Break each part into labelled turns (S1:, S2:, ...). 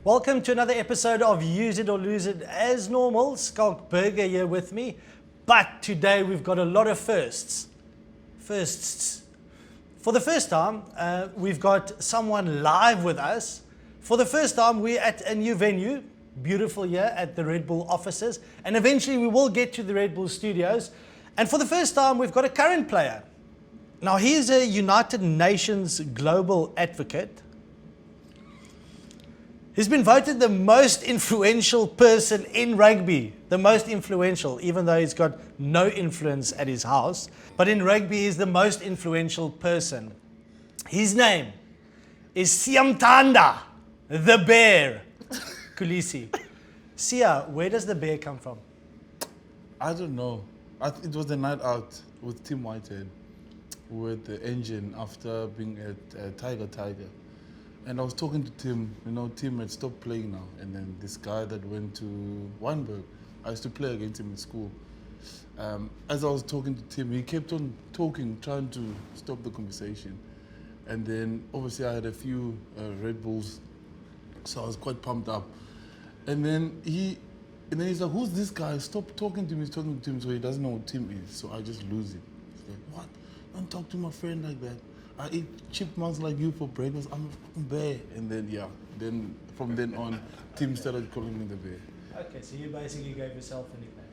S1: Welcome to another episode of Use It or Lose It. As normal, Schalk Burger here with me. But today we've got a lot of firsts. For the first time, we've got someone live with us. For the first time, we're at a new venue. Beautiful here at the Red Bull offices. And eventually we will get to the Red Bull studios. And for the first time, we've got a current player. Now, he's a United Nations global advocate. He's been voted the most influential person in rugby. The most influential, even though he's got no influence at his house. But in rugby, he's the most influential person. His name is Siya the Bear Kolisi. Siya, where does the bear come from?
S2: I don't know. It was the night out with Tim Whitehead. We were at the engine after being at Tiger. And I was talking to Tim, Tim had stopped playing now. And then this guy that went to Weinberg, I used to play against him in school. As I was talking to Tim, he kept on talking, trying to stop the conversation. And then obviously I had a few Red Bulls, so I was quite pumped up. And then he's like, who's this guy? Stop talking to me. He's talking to Tim, so he doesn't know who Tim is. So I just lose it. He's like, what? Don't talk to my friend like that. I eat chipmunks like you for breakfast. I'm a fucking bear. And then from then on, Tim started calling me the bear.
S1: Okay, so you basically gave yourself a nickname.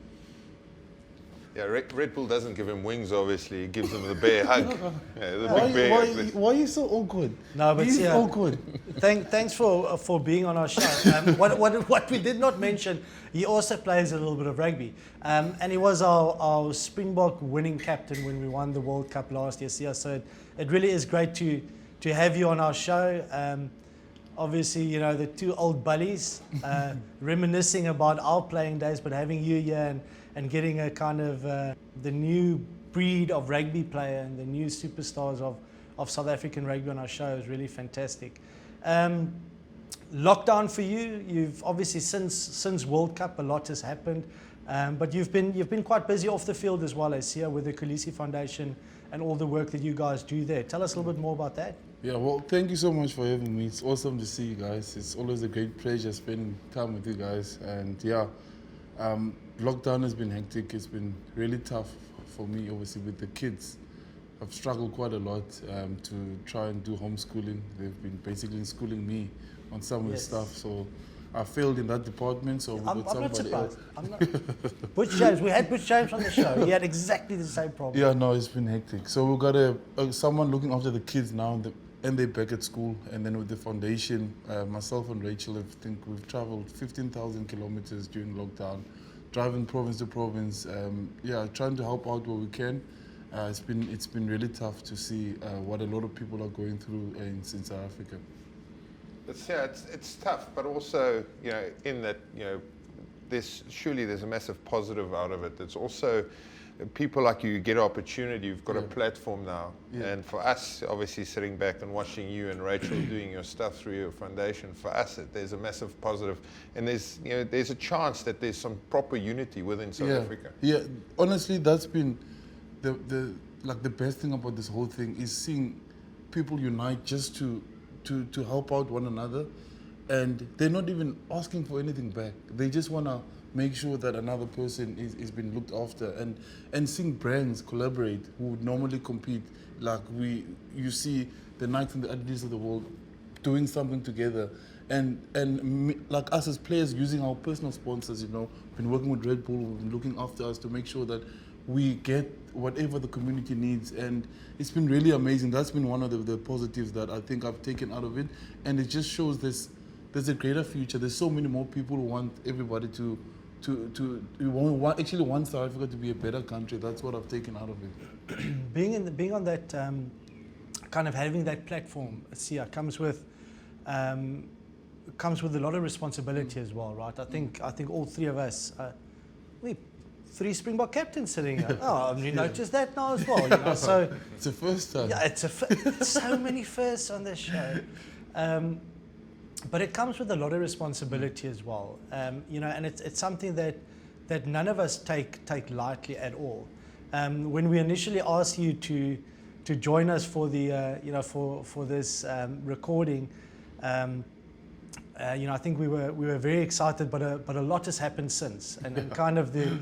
S3: Yeah, Red Bull doesn't give him wings, obviously. It gives him the bear hug. Yeah, the big bear.
S2: Why are you so awkward?
S1: No, but
S2: He's awkward.
S1: Thanks for being on our show. What we did not mention, he also plays a little bit of rugby. And he was our Springbok winning captain when we won the World Cup last year. So it really is great to have you on our show. Obviously, the two old bullies reminiscing about our playing days, but having you here and getting a kind of the new breed of rugby player and the new superstars of South African rugby on our show is really fantastic. Lockdown for you, you've obviously since World Cup a lot has happened, but you've been quite busy off the field as well as here with the Kolisifoundation and all the work that you guys do there. Tell us a little bit more about that.
S2: Yeah, well, thank you so much for having me. It's awesome to see you guys. It's always a great pleasure spending time with you guys. And lockdown has been hectic. It's been really tough for me, obviously, with the kids. I've struggled quite a lot to try and do homeschooling. They've been basically schooling me on some of the stuff. So I failed in that department. So
S1: I'm not surprised. Butch James, we had Butch James on the show. He had exactly the same problem.
S2: Yeah, no, it's been hectic. So we've got someone looking after the kids now, and they're back at school. And then with the foundation, myself and Rachel, I think we've traveled 15,000 kilometers during lockdown, driving province to province, trying to help out where we can. It's been really tough to see what a lot of people are going through in South Africa.
S3: It's tough, but also, in that, there's a massive positive out of it. It's also people like you get opportunity. You've got a platform now, and for us, obviously, sitting back and watching you and Rachel doing your stuff through your foundation, for us, there's a massive positive, and there's a chance that there's some proper unity within South Africa.
S2: Yeah, honestly, that's been the best thing about this whole thing is seeing people unite just to help out one another, and they're not even asking for anything back. They just want to make sure that another person is being looked after, and seeing brands collaborate who would normally compete, like you see the Nikes and the Adidas of the world doing something together, and like us as players using our personal sponsors, been working with Red Bull, been looking after us to make sure that we get whatever the community needs, and it's been really amazing. That's been one of the positives that I think I've taken out of it, and it just shows there's a greater future. There's so many more people who want everybody to want South Africa to be a better country. That's what I've taken out of it.
S1: Being on that kind of having that platform, Siya, comes with a lot of responsibility as well, right? I think all three of us, we 3 Springbok captains sitting here. Oh, you noticed that now as well. So
S2: it's a first time.
S1: Yeah, it's so many firsts on this show. But it comes with a lot of responsibility as well. And it's something that none of us take lightly at all. When we initially asked you to join us for the for this recording, I think we were very excited, but a lot has happened since, and kind of the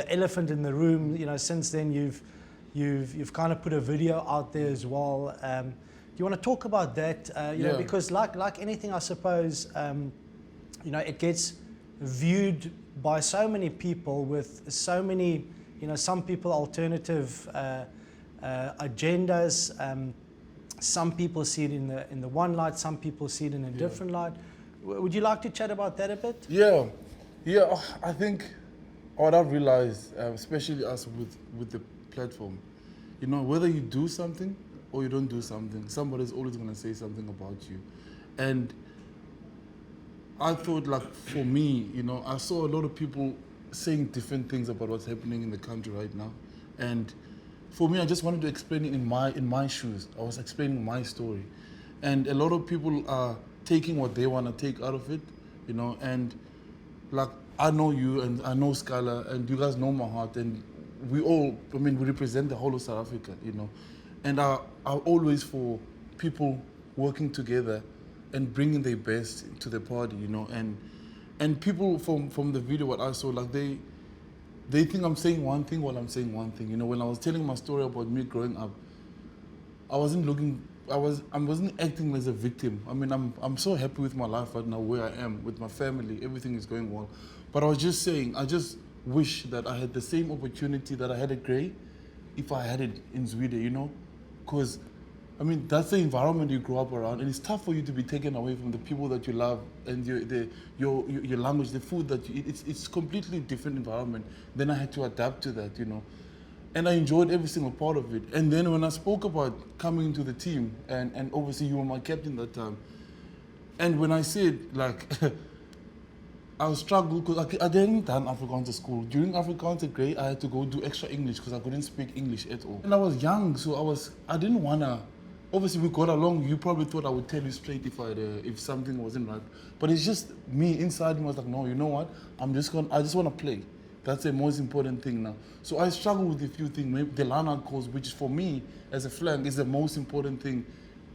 S1: elephant in the room. Since then you've kind of put a video out there as well. Do you want to talk about that? Because like anything, I suppose, it gets viewed by so many people with so many, some people alternative agendas. Some people see it in the one light, some people see it in a different light. Would you like to chat about that a bit?
S2: Yeah. I think what I've realized, especially us with the platform, whether you do something or you don't do something, somebody's always going to say something about you. And I thought, like, for me, I saw a lot of people saying different things about what's happening in the country right now. And for me, I just wanted to explain it in my shoes. I was explaining my story. And a lot of people are taking what they want to take out of it, and like, I know you and I know Scalla and you guys know my heart, and we represent the whole of South Africa, and I always for people working together and bringing their best to the party, and people from the video, what I saw, like they think I'm saying one thing while I'm saying one thing. When I was telling my story about me growing up, I wasn't acting as a victim. I'm so happy with my life right now, where I am, with my family, everything is going well. But I was just saying, I just wish that I had the same opportunity that I had at Grey, if I had it in Sweden, because that's the environment you grow up around, and it's tough for you to be taken away from the people that you love and your language, the food that you eat. It's completely different environment. Then I had to adapt to that, and I enjoyed every single part of it. And then when I spoke about coming into the team, and obviously you were my captain that time, and when I said, like, I struggled because I didn't done Afrikaans at school. During Afrikaans at Grey, I had to go do extra English because I couldn't speak English at all. And I was young, so I didn't wanna. Obviously, we got along. You probably thought I would tell you straight if something wasn't right. But it's just me inside me was like, no, you know what? I just want to play. That's the most important thing now. So I struggle with a few things. Maybe the line-out calls, which for me as a flank is the most important thing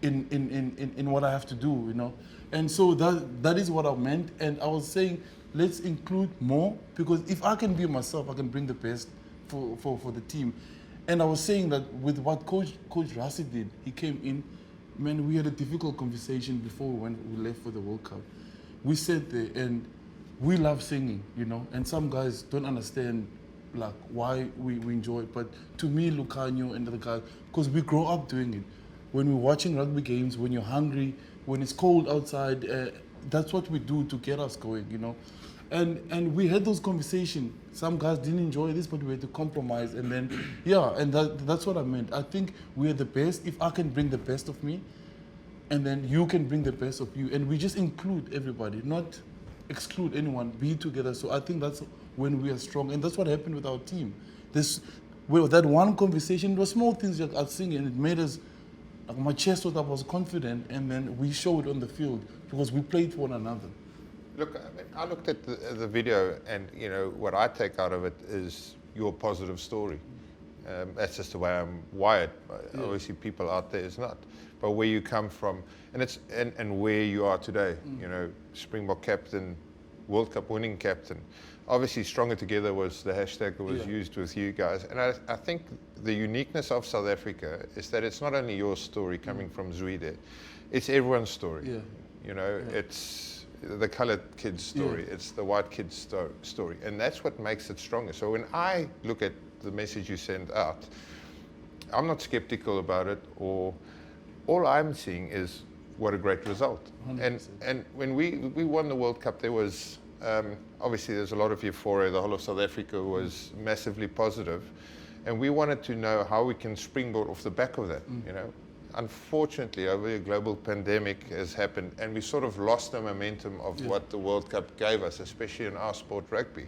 S2: in what I have to do, And so that is what I meant. And I was saying, let's include more, because if I can be myself, I can bring the best for the team. And I was saying that with what Coach Rassie did, he came in, man, we had a difficult conversation before we left for the World Cup. We sat there and we love singing, and some guys don't understand like why we enjoy it. But to me, Lucanio and the guys, because we grow up doing it. When we're watching rugby games, when you're hungry, when it's cold outside, that's what we do to get us going, And we had those conversations. Some guys didn't enjoy this, but we had to compromise. And then, and that's what I meant. I think we are the best. If I can bring the best of me, and then you can bring the best of you. And we just include everybody, not exclude anyone, be together. So I think that's when we are strong. And that's what happened with our team. That one conversation, it was small things that I was singing, and it made us, like, my chest was up, I was confident, and then we showed on the field because we played for one another.
S3: Look, I looked at the video, and what I take out of it is your positive story. That's just the way I'm wired. Obviously, people out there is not. But where you come from, and where you are today, Springbok captain, World Cup winning captain. Obviously, Stronger Together was the hashtag that was used with you guys. And I think the uniqueness of South Africa is that it's not only your story coming from Zweden, it's everyone's story. It's the colored kid's story, it's the white kid's story, and that's what makes it stronger. So when I look at the message you send out, I'm not skeptical about it, or all I'm seeing is what a great result. 100%. And when we won the World Cup, there was obviously there's a lot of euphoria. The whole of South Africa was massively positive, and we wanted to know how we can springboard off the back of that. Unfortunately, over a global pandemic has happened, and we sort of lost the momentum of what the World Cup gave us, especially in our sport, rugby.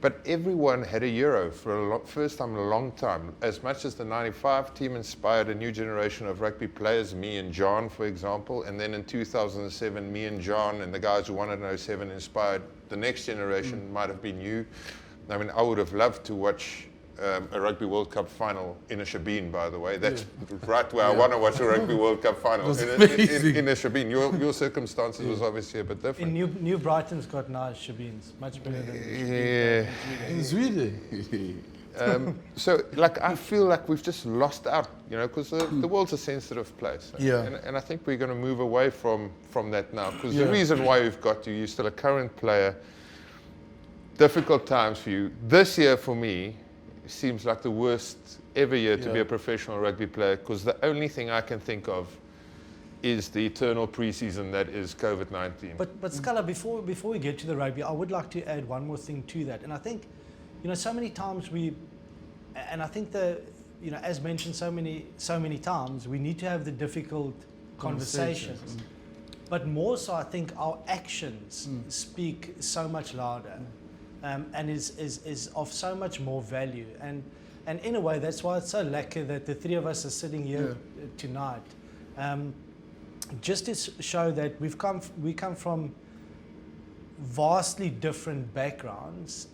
S3: But everyone had a Euro for first time in a long time. As much as the '95 team inspired a new generation of rugby players, me and Jean, for example, and then in 2007, me and Jean and the guys who won it in '07 inspired the next generation, might have been you. I would have loved to watch a Rugby World Cup final in a Shabine, by the way. That's right where I want to watch a Rugby World Cup final, in a Shabine. Your circumstances was obviously a bit different.
S1: In New Brighton's got nice Shabines, much better than
S2: In Sweden.
S3: So, like, I feel like we've just lost out, you know, because the world's a sensitive place.
S2: Yeah.
S3: And I think we're going to move away from that now. Because the reason why we've got you're still a current player, difficult times for you. This year, for me, seems like the worst ever year to be a professional rugby player, because the only thing I can think of is the eternal preseason that is COVID-19.
S1: But Scalla, before we get to the rugby, I would like to add one more thing to that. And I think, you know, so many times I think as mentioned so many times, we need to have the difficult conversations. But more so, I think our actions speak so much louder, and is of so much more value. And in a way, that's why it's so lucky that the three of us are sitting here tonight, just to show that we come from vastly different backgrounds.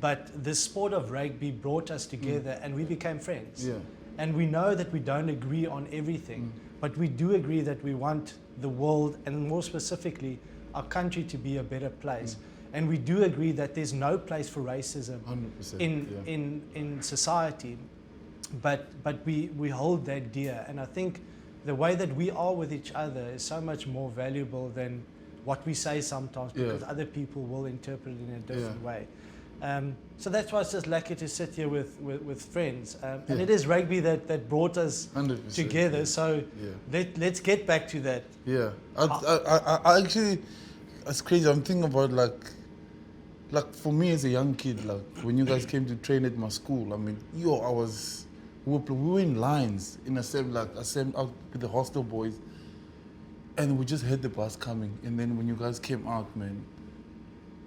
S1: But the sport of rugby brought us together, and we became friends.
S2: Yeah.
S1: And we know that we don't agree on everything, but we do agree that we want the world, and more specifically, our country, to be a better place. And we do agree that there's no place for racism
S2: 100%,
S1: in society, but we hold that dear. And I think the way that we are with each other is so much more valuable than what we say sometimes, because other people will interpret it in a different way. So that's why it's just lucky to sit here with friends. And it is rugby that brought us
S2: 100%,
S1: together. So let's get back to that.
S2: Yeah. I actually, it's crazy. I'm thinking about like for me as a young kid, like when you guys came to train at my school, I mean, we were in lines in out with the hostel boys, and we just heard the bus coming. And then when you guys came out, man,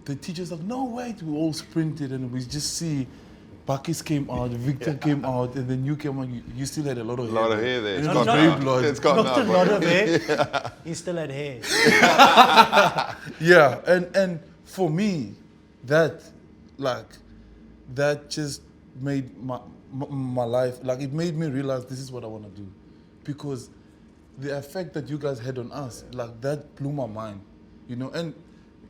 S2: the teachers like, no, wait, we all sprinted, and we just see Bakis came out, Victor came out, and then you came out. You still had a lot of hair.
S3: A lot of hair there.
S2: It's
S3: It's
S2: got
S3: gone
S2: very
S3: now.
S2: blood.
S3: It's gone
S1: Not
S3: now,
S1: a
S3: boy.
S1: lot of hair. He still had hair.
S2: Yeah, and for me, that just made my life, like it made me realize this is what I want to do, because the effect that you guys had on us, like that blew my mind, you know. And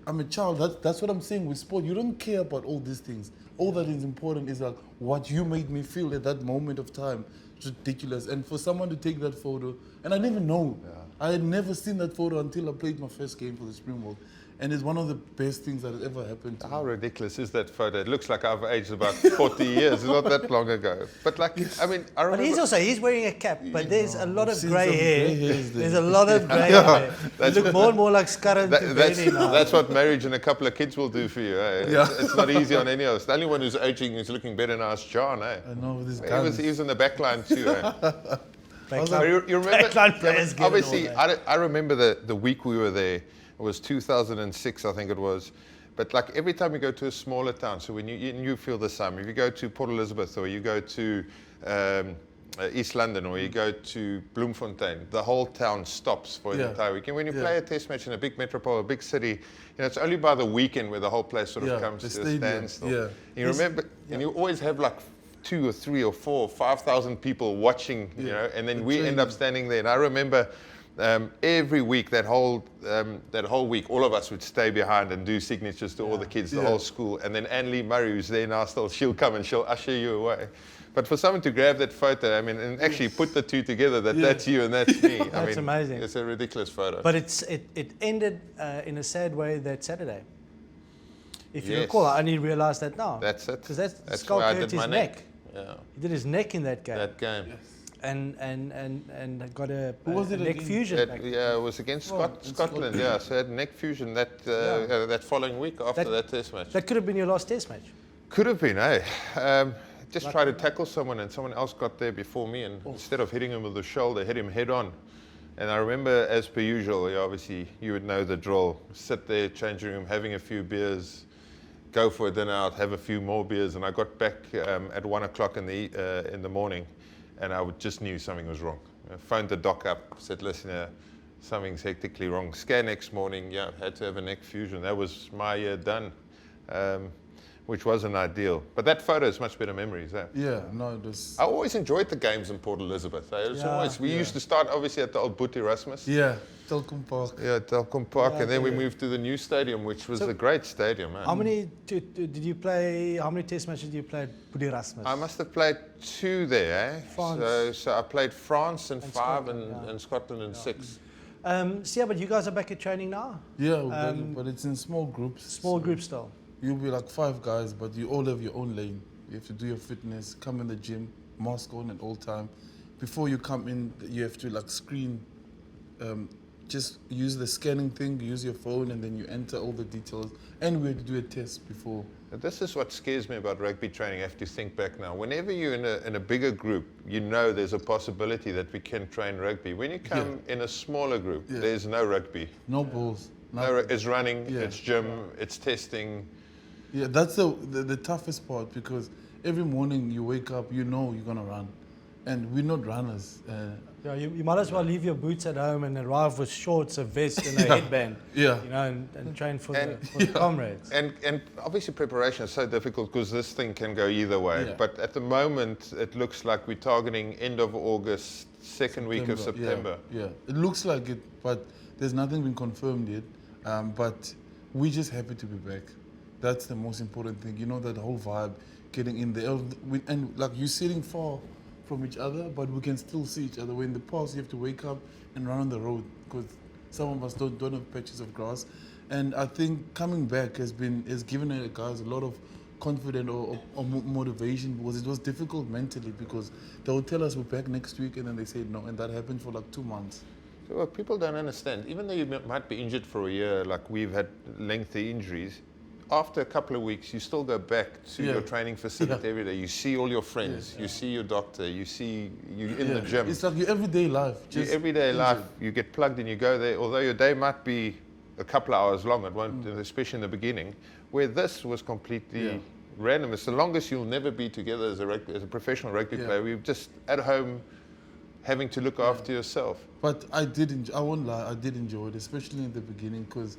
S2: I'm a child. That's what I'm saying with sport. You don't care about all these things. All that is important is like what you made me feel at that moment of time. It's ridiculous. And for someone to take that photo, and I never know. I had never seen that photo until I played my first game for the Springboks. And it's one of the best things that has ever happened to
S3: How
S2: me.
S3: ridiculous is that photo? It looks like I've aged about 40 years. It's not that long ago. But like, I mean, I
S1: But
S3: remember...
S1: he's wearing a cap, but there's a lot of
S2: I've seen
S1: grey
S2: some
S1: hair.
S2: grey hairs there.
S1: There's a lot of grey hair. You look more and more like Scarron now.
S3: That's what marriage and a couple of kids will do for you. Eh? It's not easy on any of us. The only one who's aging who's looking better now is Jean. Eh?
S2: I know this
S3: He
S2: guy.
S3: was in the back line too. Eh?
S1: Backline-
S3: You remember?
S1: backline players get it all,
S3: Obviously,
S1: eh?
S3: I remember the week we were there. It was 2006, I think it was. But like every time you go to a smaller town, so when you feel the same. If you go to Port Elizabeth, or you go to East London, or you go to Bloemfontein, the whole town stops for the entire weekend. When you play a test match in a big metropole, a big city, you know, it's only by the weekend where the whole place sort of comes to a standstill.
S2: Yeah.
S3: And you remember, and you always have like 2 or 3 or 4 or 5,000 people watching, you know, and then we end up standing there. And I remember every week, that whole week, all of us would stay behind and do signatures to all the kids, the whole school. And then Anne-Lee Murray, who's there now still, she'll come and she'll usher you away. But for someone to grab that photo, I mean, and actually put the two together, that's you and that's me. I
S1: That's
S3: mean,
S1: amazing.
S3: It's a ridiculous photo.
S1: But it ended in a sad way that Saturday. If you
S3: Yes.
S1: recall, I only realised that now.
S3: That's it.
S1: Because that's
S3: where I
S1: Schalk hurt
S3: did my
S1: his neck.
S3: Yeah,
S1: He did his neck in that game.
S3: that game.
S1: And got a
S2: was it
S1: neck
S2: again?
S1: fusion. back then.
S3: Yeah, it was against Scotland. Yeah, so I had neck fusion that following week after that test match.
S1: That could have been your last test match.
S3: Could have been, eh? Just tried to tackle someone and someone else got there before me, and instead of hitting him with the shoulder, hit him head on. And I remember, as per usual, obviously you would know the drill. Sit there, changing room, having a few beers, go for a dinner out, have a few more beers. And I got back at 1 o'clock in the morning, and I just knew something was wrong. I phoned the doc up, said, listen, something's hectically wrong. Scan next morning, had to have a neck fusion. That was my year done. which wasn't ideal. But that photo is much better memories, eh?
S2: Yeah, no, it was.
S3: I always enjoyed the games in Port Elizabeth. Eh? It was
S1: Yeah,
S3: always, we used to start obviously at the old Boet Erasmus.
S2: Yeah, Telkom Park.
S3: Yeah, Telkom Park,
S1: Yeah,
S3: and then we
S1: yeah.
S3: moved to the new stadium, which was
S1: So-
S3: a great stadium. Eh?
S1: How many did you play? How many test matches did you play at Boet Erasmus?
S3: I must have played 2 there. Eh?
S1: France.
S3: So I played France in
S1: And
S3: 5
S1: Scotland, yeah.
S3: and Scotland in 6.
S1: Siya, but you guys are back at training now?
S2: Yeah, but it's in small groups.
S1: Small
S2: so
S1: group still.
S2: You'll be like 5 guys, but you all have your own lane. You have to do your fitness, come in the gym, mask on at all time. Before you come in, you have to like screen, just use the scanning thing, use your phone, and then you enter all the details. And we had to do a test before.
S3: This is what scares me about rugby training. I have to think back now. Whenever you're in a bigger group, you know there's a possibility that we can train rugby. When you come in a smaller group, there's no rugby.
S2: No balls.
S3: It's running,
S2: Yeah.
S3: it's gym, it's testing.
S2: Yeah, that's the toughest part, because every morning you wake up, you know you're going to run. And we're not runners.
S1: Yeah, you might as well leave your boots at home and arrive with shorts, a vest, and a headband.
S2: Yeah.
S1: You know, and train for
S3: And-
S1: the comrades.
S3: And obviously preparation is so difficult because this thing can go either way.
S2: Yeah.
S3: But at the moment, it looks like we're targeting end of August, second week of September.
S2: Yeah, it looks like it, but there's nothing been confirmed yet. But we're just happy to be back. That's the most important thing. You know, that whole vibe, getting in there. And like you're sitting far from each other, but we can still see each other. When in the past, you have to wake up and run on the road because some of us don't have patches of grass. And I think coming back has given the guys a lot of confidence or motivation, because it was difficult mentally, because they would tell us we're back next week and then they said no, and that happened for like 2 months.
S3: So what people don't understand, even though you might be injured for a year, like we've had lengthy injuries, after a couple of weeks, you still go back to your training facility every day. You see all your friends, you see your doctor, you in the gym.
S2: It's like your everyday life.
S3: Your everyday life, you get plugged in, you go there, although your day might be a couple of hours long, it won't, especially in the beginning, where this was completely random. It's the longest you'll never be together as a professional rugby player. We're just at home having to look after yourself.
S2: But I won't lie, I did enjoy it, especially in the beginning, because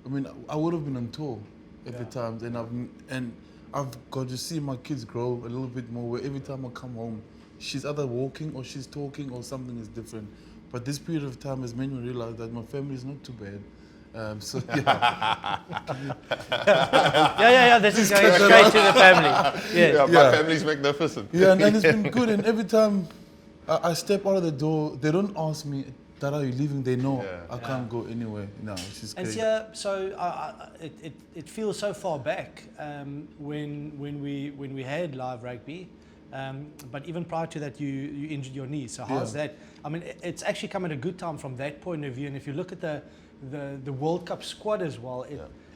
S2: I mean, I would have been on tour at the times, and I've got to see my kids grow a little bit more, where every time I come home, she's either walking or she's talking or something is different. But this period of time has made me realize that my family is not too bad. So yeah.
S1: Yeah. This is going straight to the family.
S3: Yeah, my family's magnificent.
S2: Yeah, and it's been good. And every time I step out of the door, they don't ask me, "Dad, are you leaving?" They know I can't go anywhere. No, she's
S1: And
S2: crazy.
S1: so it feels so far back when we had live rugby, but even prior to that, you injured your knee. So how's that? I mean, it's actually come at a good time from that point of view. And if you look at the World Cup squad as well,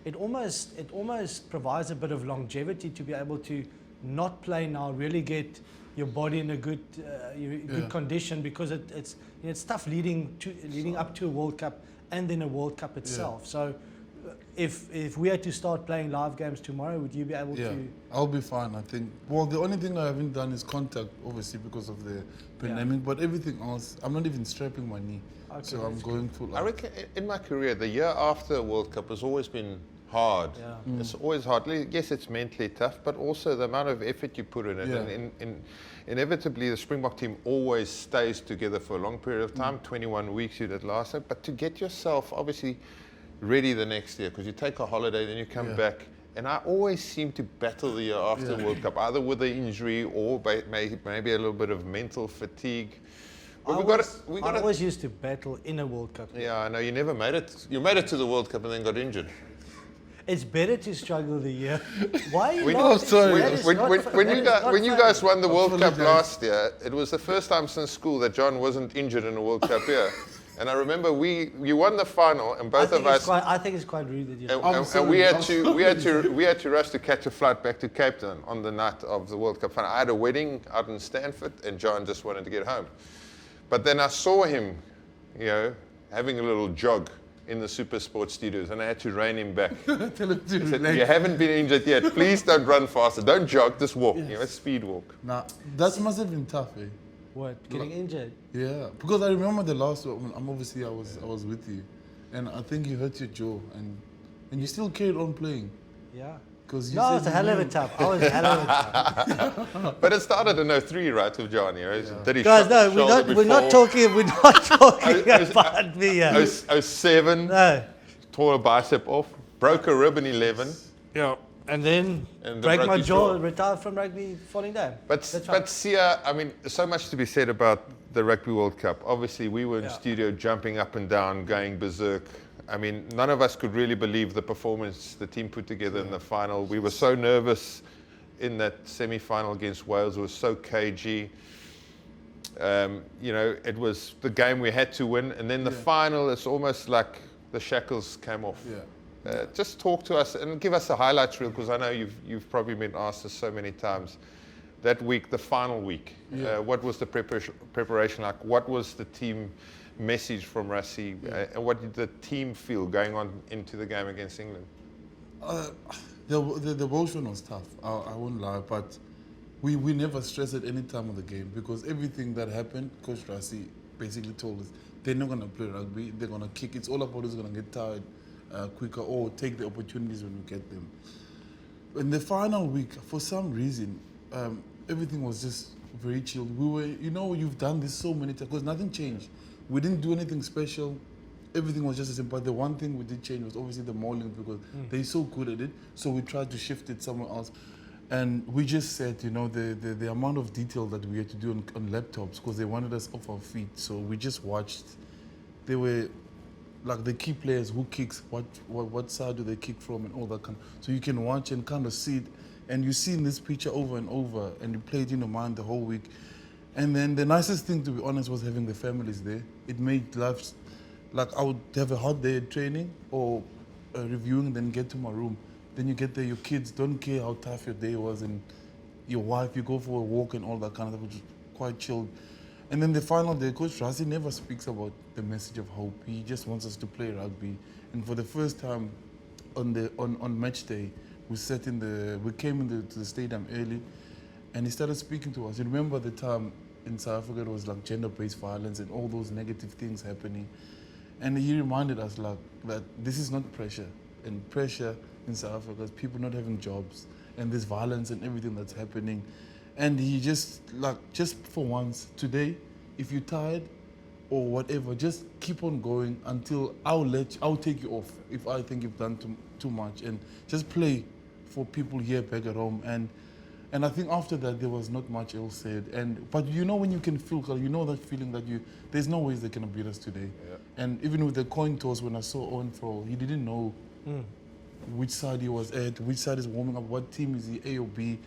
S1: it almost provides a bit of longevity to be able to not play now, really get your body in a good condition, because it's tough leading up to a World Cup and then a World Cup itself. So if we had to start playing live games tomorrow, would you be able to?
S2: I'll be fine, I think. Well, the only thing I haven't done is contact, obviously, because of the pandemic, but everything else, I'm not even strapping my knee.
S1: Okay,
S2: So I'm going full.
S3: I reckon in my career, the year after the World Cup has always been hard.
S1: Yeah.
S3: It's always hard. Yes, it's mentally tough, but also the amount of effort you put in it. And inevitably, the Springbok team always stays together for a long period of time, 21 weeks you did last time. But to get yourself, obviously, ready the next year, because you take a holiday, then you come back. And I always seem to battle the year after the World Cup, either with the injury or maybe a little bit of mental fatigue. But
S1: I always used to battle in a World Cup.
S3: Yeah, I know, you never made it. You made it to the World Cup and then got injured.
S1: It's better to struggle the year. Why are you
S3: When-
S1: not?
S2: sorry.
S1: That is
S3: When
S1: not fu-
S3: when
S1: that
S3: you
S1: is
S3: guys
S1: not
S3: when you
S1: funny.
S3: guys won the World Cup
S2: Apologize.
S3: last year, it was the first time since school that John wasn't injured in a World Cup year. And I remember you won the final, and both of us.
S1: I think it's quite rude that you.
S3: And we had to rush to catch a flight back to Cape Town on the night of the World Cup final. I had a wedding out in Stanford, and John just wanted to get home. But then I saw him, having a little jog in the Super Sports studios, and I had to rein him back.
S2: Tell him to
S3: I said,
S2: relax.
S3: "You haven't been injured yet. Please don't run faster. Don't jog. Just walk. Speed walk."
S2: Nah, that must have been tough, eh?
S1: What? Getting injured?
S2: Yeah, because I remember the last one. Obviously, I was with you, and I think you hurt your jaw, and you still carried on playing.
S1: Yeah.
S2: Because
S1: No, it's a hell of a tough. I was a hell of a tough.
S3: But it started in 03, right, with Jean, you know? Did he
S1: Guys, no,
S3: shoulder
S1: we're not
S3: before?
S1: talking about me.
S3: 07,
S1: No.
S3: tore a bicep off, broke a rib in 11.
S1: Yeah. And then
S3: And
S1: break
S3: broke
S1: my
S3: his
S1: jaw,
S3: jaw.
S1: retired from rugby, falling down.
S3: But
S1: That's right.
S3: Siya, I mean, so much to be said about the Rugby World Cup. Obviously, we were in
S1: Yeah.
S3: studio jumping up and down, going berserk. I mean, none of us could really believe the performance the team put together in the final. We were so nervous in that semi-final against Wales. It was so cagey. You know, it was the game we had to win. And then the final, it's almost like the shackles came off.
S2: Yeah.
S3: Just talk to us and give us the highlights reel, because I know you've probably been asked this so many times. That week, the final week, what was the preparation like? What was the team message from Rassie? And what did the team feel going on into the game against England?
S2: The emotion was tough, I won't lie, but we never stressed at any time of the game, because everything that happened, Coach Rassie basically told us they're not going to play rugby, they're going to kick. It's all about who's going to get tired quicker or take the opportunities when we get them. In the final week, for some reason, everything was just very chilled. We were, you know, you've done this so many times, because nothing changed. We didn't do anything special. Everything was just the same. But the one thing we did change was obviously the mauling, because they're so good at it. So we tried to shift it somewhere else. And we just said, you know, the amount of detail that we had to do on laptops, because they wanted us off our feet. So we just watched. They were like the key players, who kicks, what side do they kick from, and all that kind of. So you can watch and kind of see it. And you see in this picture over and over, and you play it in your mind the whole week. And then the nicest thing, to be honest, was having the families there. It made life, like I would have a hot day at training or reviewing, then get to my room. Then you get there, your kids don't care how tough your day was, and your wife, you go for a walk and all that kind of stuff, which is quite chilled. And then the final day, Coach Rassie never speaks about the message of hope. He just wants us to play rugby. And for the first time on match day, we came into the stadium early, and he started speaking to us. You remember the time in South Africa, it was like gender-based violence and all those negative things happening. And he reminded us like that this is not pressure. And pressure in South Africa is people not having jobs, and this violence and everything that's happening. And he just for once, today, if you're tired or whatever, just keep on going until I'll take you off if I think you've done too much, and just play for people here back at home. And I think after that there was not much else said. But you know, when you can feel, you know that feeling that there's no ways they can beat us today. Yeah. And even with the coin toss, when I saw Owen throw, he didn't know which side he was at, which side is warming up, what team is he, A or B.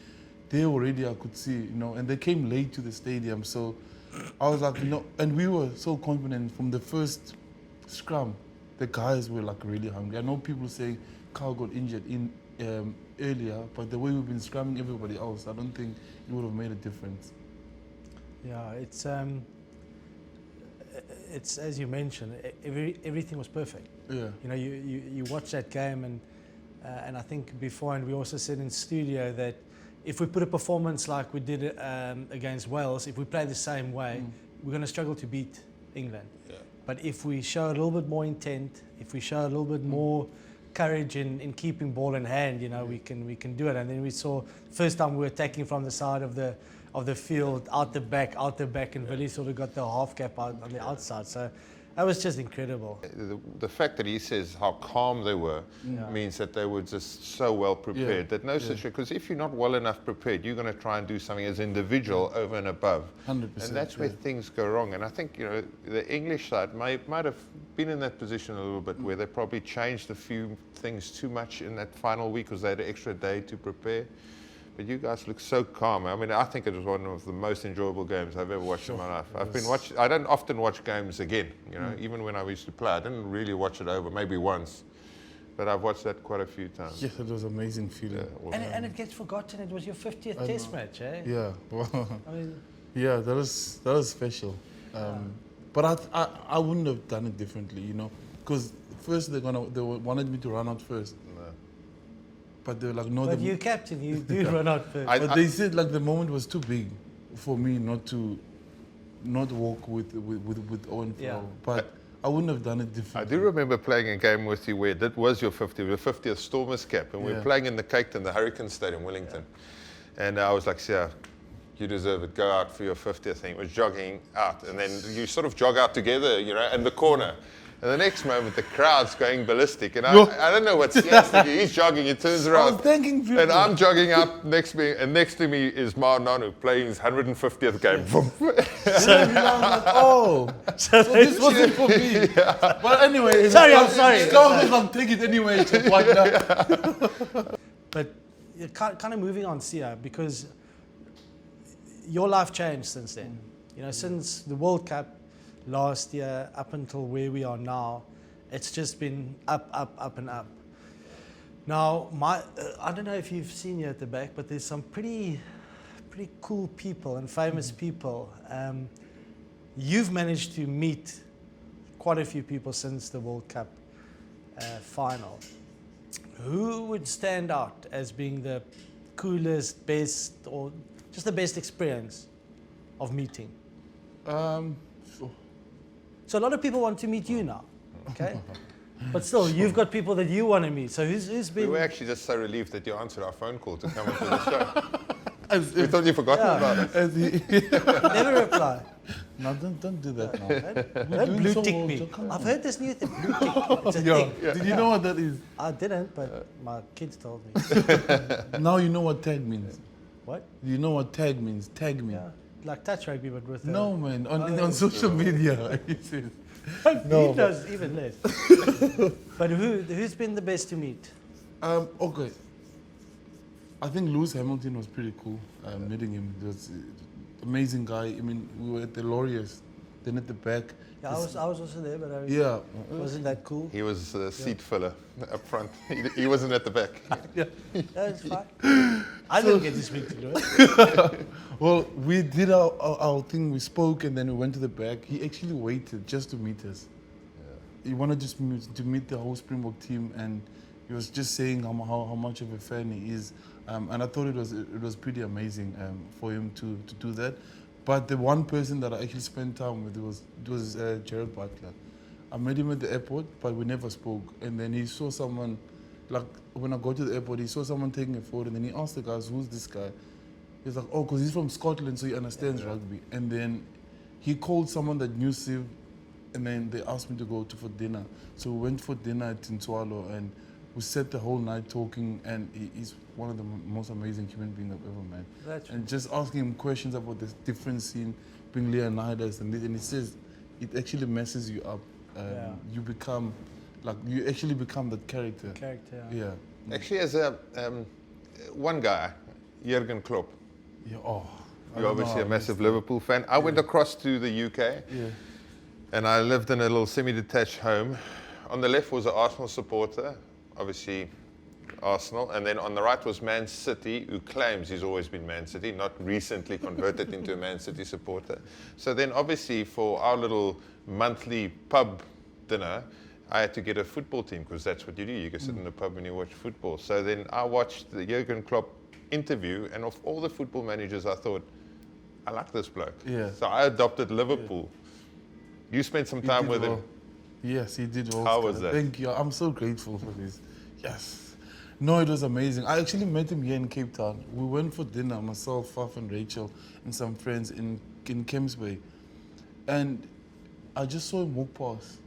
S2: They already, I could see, you know, and they came late to the stadium. So I was like, you know, and we were so confident from the first scrum. The guys were like really hungry. I know people saying Carl got injured earlier, but the way we've been scrumming everybody else, I don't think it would have made a difference.
S1: Yeah, it's as you mentioned, everything was perfect. Yeah. You know, you watch that game, and I think beforehand we also said in studio that if we put a performance like we did against Wales, if we play the same way, we're going to struggle to beat England. Yeah. But if we show a little bit more intent, if we show a little bit more courage in keeping ball in hand, you know, we can do it. And then we saw first time we were attacking from the side of the field, out the back, and Villiers sort of got the half cap out on the outside. So that was just incredible.
S3: The fact that he says how calm they were means that they were just so well prepared that no such, because if you're not well enough prepared, you're going to try and do something as individual over and above.
S2: 100%.
S3: And that's where things go wrong. And I think, you know, the English side might have been in that position a little bit where they probably changed a few things too much in that final week because they had an extra day to prepare. But you guys look so calm. I mean, I think it was one of the most enjoyable games I've ever watched in my life. I don't often watch games again, you know, even when I used to play. I didn't really watch it over, maybe once. But I've watched that quite a few times.
S2: Yes, it was an amazing feeling.
S3: Yeah,
S1: and it gets forgotten. It was your 50th Test match, eh?
S2: Yeah, well,
S1: I mean,
S2: yeah, that was special. But I wouldn't have done it differently, you know, because first they wanted me to run out first. But they were like, no.
S1: But you captain, you do run out first.
S2: But they said like the moment was too big for me not to walk with Owen Flow. But I wouldn't have done it
S3: I
S2: differently.
S3: do remember playing a game with you where that was your 50th Stormers cap, and we were
S2: Yeah.
S3: playing in the Cape Town, the Hurricane Stadium, Wellington. And I was like, Siya, you deserve it. Go out for your 50th thing. It was jogging out, and then you sort of jog out together, you know, in the corner. And the next moment, the crowd's going ballistic, and I don't know what Siya's thinking. He's jogging, he turns
S2: I
S3: around,
S2: was thanking people.
S3: and I'm jogging out next to me, and next to me is Ma Nanu playing his 150th game.
S2: Oh, so this wasn't for me. But anyway,
S1: Sorry, I'm sorry.
S2: As long as I'm taking it anyway, it's like that.
S1: But you're kind of moving on, Siya, because your life changed since then. You know, since the World Cup last year up until where we are now, it's just been up, up, up and up. Now, I don't know if you've seen here at the back, but there's some pretty cool people and famous people. You've managed to meet quite a few people since the World Cup final. Who would stand out as being the coolest, best, or just the best experience of meeting? So a lot of people want to meet you now, okay? But still, you've got people that you want to meet. So who's
S3: We
S1: been?
S3: were actually just so relieved that you answered our phone call to come into the show. We thought you'd forgotten about it.
S1: Never reply.
S2: No, don't do that now.
S1: Don't
S2: doing
S1: blue
S2: so
S1: tick
S2: well,
S1: me.
S2: so come
S1: I've
S2: on.
S1: heard this new thing, blue tick. It's a
S2: Yo,
S1: thing.
S2: did you know what that is?
S1: I didn't, but my kids told me.
S2: Now you know what tag means.
S1: What?
S2: You know what tag means. Tag me.
S1: Yeah, like touch rugby, but with
S2: No, man. On social media. He says.
S1: No, he does even less. But who's been the best to meet?
S2: Okay. I think Lewis Hamilton was pretty cool. Meeting him, he was amazing guy. I mean, we were at the Laureus, then at the back.
S1: Yeah, I was also there, but
S2: Yeah.
S1: wasn't that cool?
S3: He was a seat filler up front. He wasn't at the back.
S1: That's fine. I didn't get to speak to Lewis.
S2: Well, we did our thing. We spoke, and then we went to the back. He actually waited just to meet us. He wanted just to meet the whole Springbok team, and he was just saying how much of a fan he is. And I thought it was pretty amazing for him to do that. But the one person that I actually spent time with was Gerald Butler. I met him at the airport, but we never spoke. And then he saw someone, like when I got to the airport, he saw someone taking a photo, and then he asked the guys, "Who's this guy?" He's like, "Oh, because he's from Scotland, so he understands rugby." And then he called someone that knew Siv, and then they asked me to go for dinner. So we went for dinner at Tinswalo, and we sat the whole night talking, and he's one of the most amazing human beings I've ever met.
S1: That's
S2: And just asking him questions about the difference in being Leonidas and this, and he says it actually messes you up. You actually become that character.
S1: Character.
S2: Yeah.
S3: Actually, as a one guy, Jurgen Klopp.
S2: Yeah. Oh. I
S3: You're
S2: don't
S3: obviously
S2: know
S3: a
S2: how
S3: massive
S2: this-
S3: Liverpool fan. I went across to the UK,
S2: Yeah.
S3: and I lived in a little semi-detached home. On the left was an Arsenal supporter, obviously Arsenal, and then on the right was Man City, who claims he's always been Man City, not recently converted into a Man City supporter. So then obviously for our little monthly pub dinner, I had to get a football team, because that's what you do. You can sit in the pub and you watch football. So then I watched the Jurgen Klopp interview, and of all the football managers, I thought, I like this bloke.
S2: Yeah.
S3: So I adopted Liverpool. You spent some
S2: He
S3: time
S2: did
S3: with
S2: well.
S3: him.
S2: Yes, he did well.
S3: How
S2: Scott.
S3: was that?
S2: Thank you. I'm so grateful for this. Yes. No, it was amazing. I actually met him here in Cape Town. We went for dinner, myself, Faf and Rachel, and some friends in Kemps Bay. And I just saw him walk past.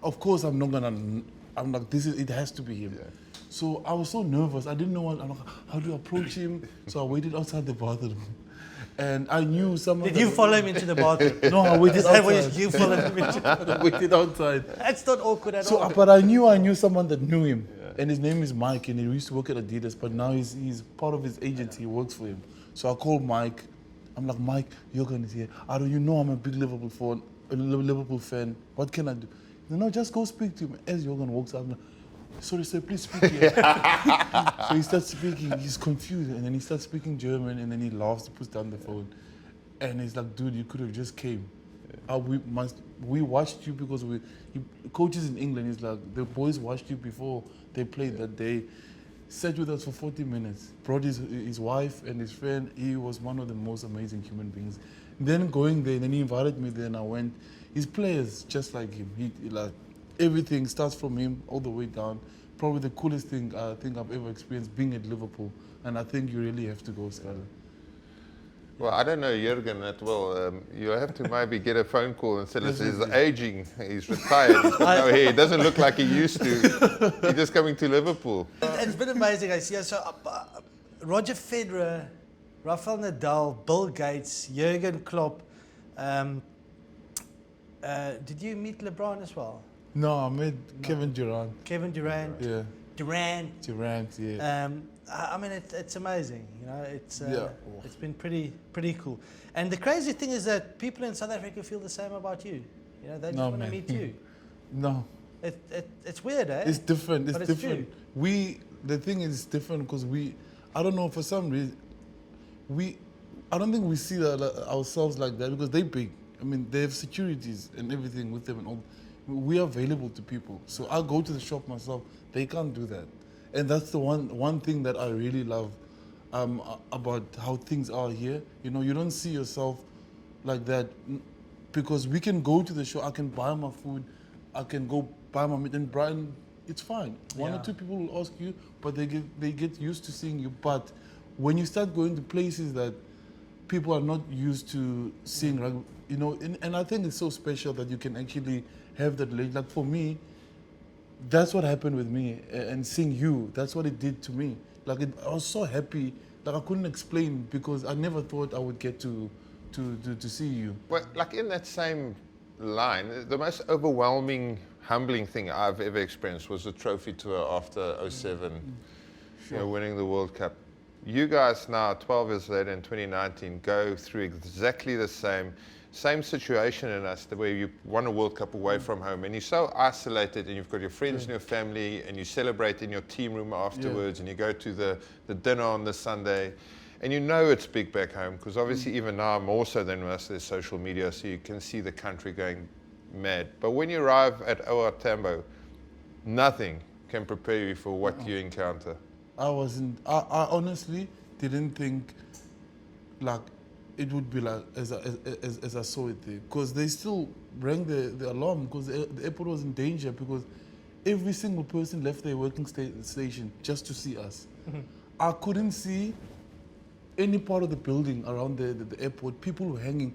S2: Of course, I'm like, it has to be him.
S3: Yeah.
S2: So I was so nervous. I didn't know how to approach him. So I waited outside the bathroom. And I knew someone.
S1: Did you follow him into the bathroom?
S2: No, I waited
S1: Is that what
S2: outside.
S1: you followed him into?
S2: I waited outside.
S1: That's not awkward at all.
S2: But I knew someone that knew him, and his name is Mike, and he used to work at Adidas, but now he's part of his agency. He works for him. So I called Mike. I'm like, Mike, Jurgen is here. You know I'm a big Liverpool fan. What can I do? No, just go speak to him. As Jurgen walks out, I'm like, sorry, sir, please speak here. So he starts speaking. He's confused, and then he starts speaking German, and then he laughs, puts down the phone, and he's like, dude, you could have just came. We watched you because coaches in England. He's like, the boys watched you before they played that day. Sat with us for 40 minutes. Brought his wife and his friend. He was one of the most amazing human beings. Then going there, then he invited me there, and I went. his players just like him. He like everything starts from him all the way down. Probably the coolest thing I think I've ever experienced being at Liverpool, and I think you really have to go, Scalla.
S3: Well, I don't know Jurgen that well. You have to maybe get a phone call and say, listen, he's aging, he's retired, he's got no hair, he doesn't look like he used to. He's just coming to Liverpool.
S1: It's been amazing, I see. So, Roger Federer, Rafael Nadal, Bill Gates, Jurgen Klopp. Did you meet LeBron as well?
S2: No, I met Kevin Durant.
S1: Kevin Durant.
S2: Yeah.
S1: Durant.
S2: Yeah.
S1: I mean, it's amazing. You know, it's
S2: Yeah.
S1: it's been pretty cool. And the crazy thing is that people in South Africa feel the same about you. You know, they just
S2: No,
S1: want to
S2: man.
S1: meet you.
S2: No,
S1: It's weird, eh?
S2: it's different. It's
S1: But it's
S2: different. The thing is different because I don't know, for some reason, I don't think we see that ourselves like that because they big. I mean, they have securities and everything with them and all. We are available to people. So I go to the shop myself. They can't do that. And that's the one thing that I really love about how things are here. You know, you don't see yourself like that because we can go to the show. I can buy my food. I can go buy my meat. And Brian, it's fine. One or two people will ask you, but they get used to seeing you. But when you start going to places that people are not used to seeing rugby, you know, and I think it's so special that you can actually have that relation. Like for me, that's what happened with me, and seeing you, that's what it did to me. Like I was so happy, like I couldn't explain because I never thought I would get to see you.
S3: Well, like in that same line, the most overwhelming, humbling thing I've ever experienced was the trophy tour after 07, you know, winning the World Cup. You guys now, 12 years later in 2019, go through exactly the same situation in us, the way you won a World Cup away from home, and you're so isolated, and you've got your friends and your family, and you celebrate in your team room afterwards, and you go to the dinner on the Sunday, and you know it's big back home, because obviously even now more so than most there's social media, so you can see the country going mad. But when you arrive at OR Tambo, nothing can prepare you for what you encounter.
S2: I honestly didn't think like it would be like as I saw it there, because they still rang the alarm because the airport was in danger because every single person left their working station just to see us. I couldn't see any part of the building around the airport. People were hanging,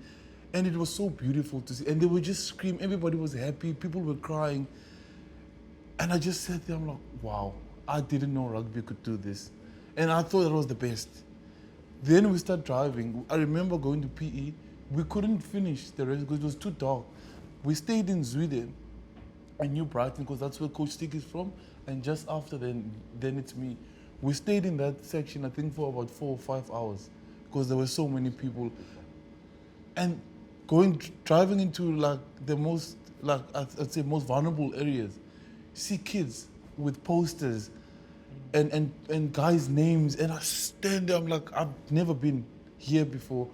S2: and it was so beautiful to see. And they were just screaming. Everybody was happy. People were crying, and I just sat there. I'm like, wow. I didn't know rugby could do this. And I thought that was the best. Then we start driving. I remember going to PE. We couldn't finish the rest because it was too dark. We stayed in Sweden and New Brighton because that's where Coach Stick is from. And just after then it's me. We stayed in that section, I think, for about 4 or 5 hours because there were so many people. And driving into like the most, like I'd say most vulnerable areas, see kids with posters and guys' names, and I stand there, I'm like, I've never been here before.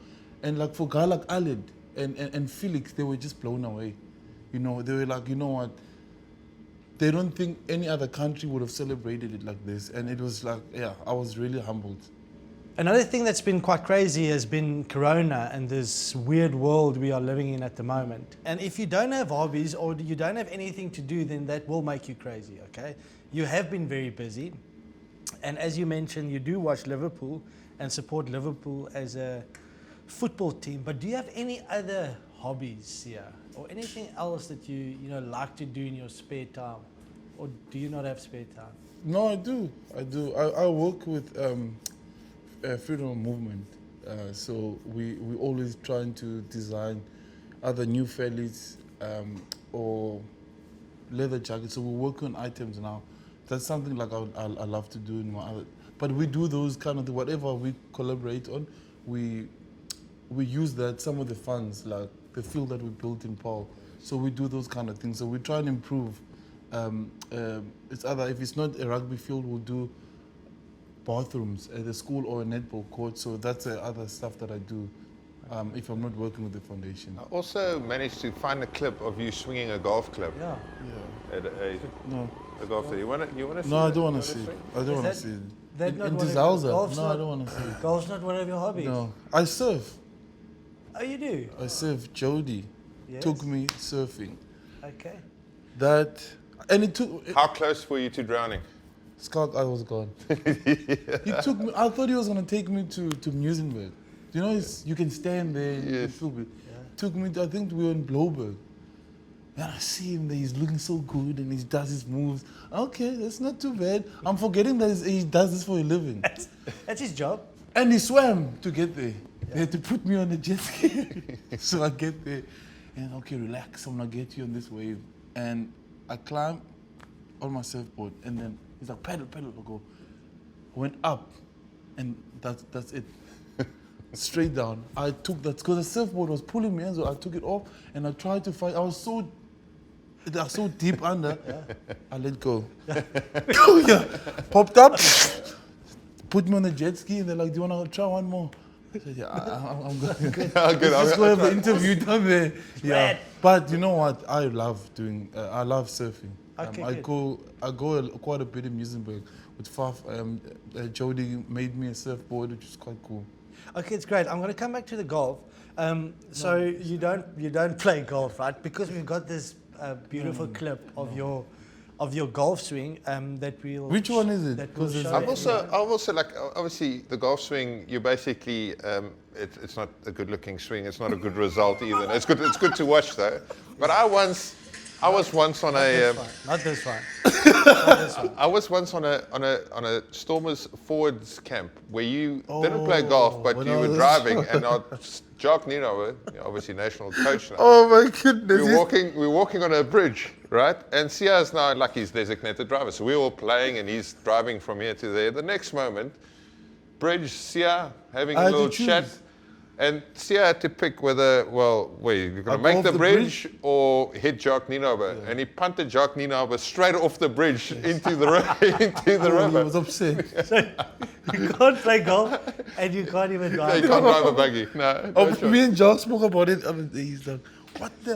S2: And like for a guy like Aled and Felix, they were just blown away. You know, they were like, you know what, they don't think any other country would have celebrated it like this. And it was like, yeah, I was really humbled.
S1: Another thing that's been quite crazy has been Corona and this weird world we are living in at the moment. And if you don't have hobbies or you don't have anything to do, then that will make you crazy, okay? You have been very busy. And as you mentioned, you do watch Liverpool and support Liverpool as a football team. But do you have any other hobbies here? Or anything else that you like to do in your spare time? Or do you not have spare time?
S2: No, I do. I work with freedom movement. So we always trying to design either new fellies or leather jackets. So we work on items now. That's something like I love to do in my other. But we do those kind of whatever we collaborate on. We use that some of the funds, like the field that we built in Paul. So we do those kind of things. So we try and improve. It's either if it's not a rugby field, we'll do bathrooms at the school or a netball court. So that's the other stuff that I do if I'm not working with the foundation.
S3: I also managed to find a clip of you swinging a golf club.
S1: Yeah.
S3: At
S2: No.
S3: a golf club. You want to see
S2: No, I
S3: that?
S2: don't want
S3: You
S2: to see it.
S3: swing?
S2: I don't want to see it.
S1: That not
S2: In
S1: one of-
S2: Dizalza.
S1: golf's
S2: No, I
S1: not-
S2: don't want to see it.
S1: Golf's not one of your hobbies?
S2: No. I surf.
S1: Oh, you do?
S2: I surf Jody. took me surfing.
S1: Okay.
S2: And it took...
S3: How close were you to drowning?
S2: Schalk, I was gone. He took me... I thought he was going to take me to Muizenberg. You know, you can stand there. You
S3: Yes.
S2: feel it. Took me to, I think we were in Bloberg. And I see him there, he's looking so good and he does his moves. Okay, that's not too bad. I'm forgetting that he does this for a living.
S1: That's his job.
S2: And he swam to get there. They had to put me on a jet ski. So I get there and okay, relax, I'm gonna get you on this wave. And I climb on my surfboard and then he's like, pedal, I go. Went up and that's it. Straight down. I took that, because the surfboard was pulling me in, so I took it off and I tried to fight. I was so deep under, I let go. Popped up, put me on the jet ski, and they're like, do you want to try one more? I said, yeah, I'm good.
S3: Good.
S2: Let's go have an interview down there. Yeah.
S1: Rad.
S2: But you know what? I love surfing.
S1: Okay,
S2: I
S1: good.
S2: go quite a bit in Muizenberg with Faf. Jody made me a surfboard, which is quite cool.
S1: Okay, it's great. I'm going to come back to the golf. So you don't play golf, right? Because we've got this beautiful clip of your golf swing that we'll.
S2: Which one is it?
S1: That we'll
S2: Because
S1: show
S3: I've also like, obviously the golf swing, you basically, it's not a good looking swing, it's not a good result either. It's good to watch though. But I was once on a
S1: Not this one.
S3: I was once on a Stormers forwards camp where you didn't play golf, but you were driving, and our Jock Nino, obviously national coach now.
S2: Oh my goodness!
S3: We're walking on a bridge, right? And Siya is now like his designated driver, so we're all playing, and he's driving from here to there. The next moment, bridge, Siya having a little chat. And Siya had to pick whether, you're going to make the bridge or hit Jock Ninoba. And he punted Jock Ninoba straight off the bridge into the river.
S2: I was upset.
S1: So you can't play golf and you can't even drive.
S3: You can't drive a buggy. No.
S2: Me and Jock spoke about it. He's like,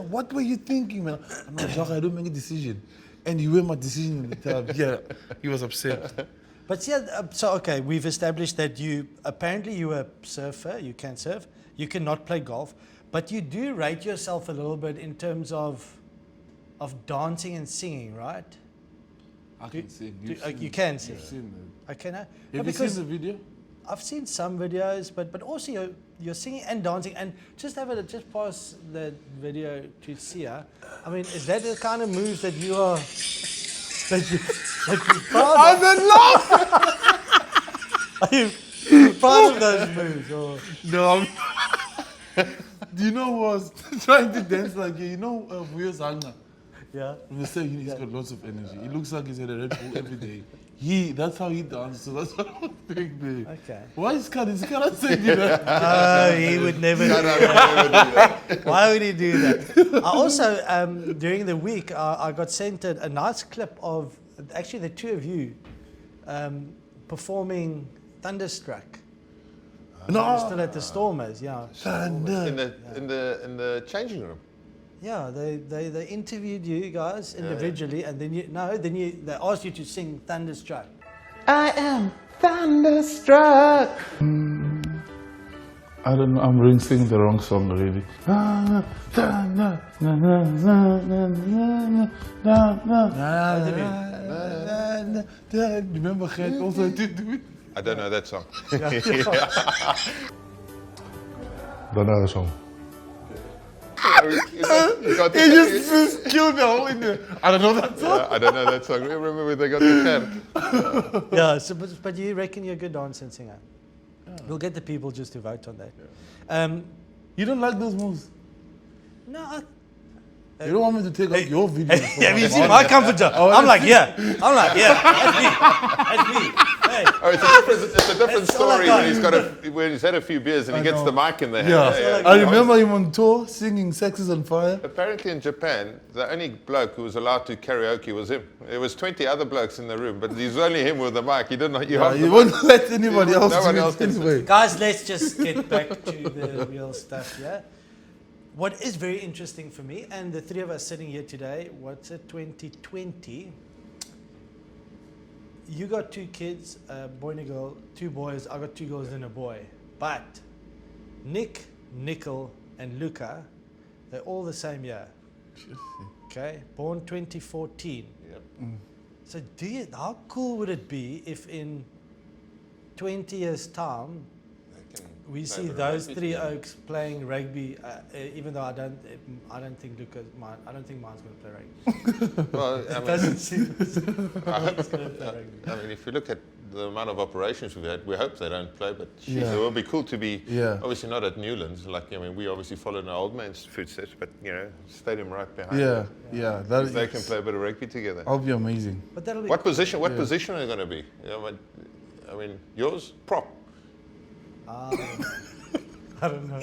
S2: what were you thinking, man? I'm like, Jock, I don't make a decision. And you were my decision at the time. Yeah, he was upset.
S1: But so okay, we've established that you are a surfer, you can surf, you cannot play golf, but you do rate yourself a little bit in terms of dancing and singing, right?
S2: I can sing.
S1: You can sing.
S2: You've seen that.
S1: Okay, no?
S2: Have you seen the video?
S1: I've seen some videos, but also you're singing and dancing, and just pass the video to Siya. I mean, is that the kind of moves that you are? That you're proud of?
S2: I'm in love!
S1: Are you proud of those moves? Or?
S2: No. Do you know who was trying to dance like you? You know Villiers and Schalk?
S1: Yeah.
S2: We say he's got lots of energy. He looks like he's at a Red Bull every day. That's how he dances. So that's what I was thinking.
S1: Okay.
S2: Why is Scalla saying that?
S1: Oh, he would never do that. Why would he do that? I also, during the week, I got sent a nice clip of actually the two of you performing Thunderstruck.
S2: No.
S1: Still at the Stormers, yeah.
S2: Thunder.
S3: In the changing room.
S1: Yeah, they interviewed you guys individually, and then they asked you to sing Thunderstruck.
S4: I am thunderstruck.
S2: I don't know, I'm really singing the wrong song already. Remember Gert also to do it?
S3: I don't know that song.
S5: Don't know the song.
S2: He just killed the whole India. I don't know that song.
S3: I don't know that song. Remember when they got the can?
S1: Yeah, so, but you reckon you're a good dancer and singer? We'll get the people just to vote on that.
S2: You don't like those moves?
S1: No,
S2: You don't want me to take out your video?
S1: have you seen my comfort zone? I'm like, yeah. That's me. Hey.
S3: Oh, it's a different
S1: That's all I
S3: story
S1: got.
S3: when he's had a few beers and he gets the mic in the hand.
S2: Yeah, I remember him on tour singing "Sex Is on Fire."
S3: Apparently in Japan, the only bloke who was allowed to karaoke was him. There was 20 other blokes in the room, but there's only him with the mic. He didn't.
S2: He won't let anybody else
S3: No one
S2: do
S3: else
S2: it
S3: can
S2: anyway.
S1: Guys, let's just get back to the real stuff, yeah? What is very interesting for me, and the three of us sitting here today, 2020? You got two kids, a boy and a girl, two boys. I got two girls and a boy. But Nick, Nickel, and Luca, They're all the same year. Okay, born 2014.
S3: Yep.
S1: So how cool would it be if in 20 years' time
S3: They can
S1: we
S3: play
S1: see
S3: a bit of
S1: those
S3: rugby
S1: three
S3: together.
S1: oaks playing rugby? Even though I don't think I don't think mine's going to play rugby.
S3: Well, I
S1: It
S3: mean,
S1: doesn't seem it's going to play rugby.
S3: I mean, if you look at the amount of operations we've had, we hope they don't play, but geez,
S2: Yeah.
S3: it will be cool to be,
S2: Yeah.
S3: obviously not at Newlands, like, I mean, we obviously followed an old man's footsteps, but, you know, stadium right behind
S2: Yeah,
S3: them.
S2: yeah. That
S3: If they
S2: is,
S3: can play a bit of rugby together.
S2: that'll be amazing.
S1: But that'll be
S3: What position
S2: Yeah.
S3: are they going to be? You know, I mean, yours? Prop.
S1: I don't know.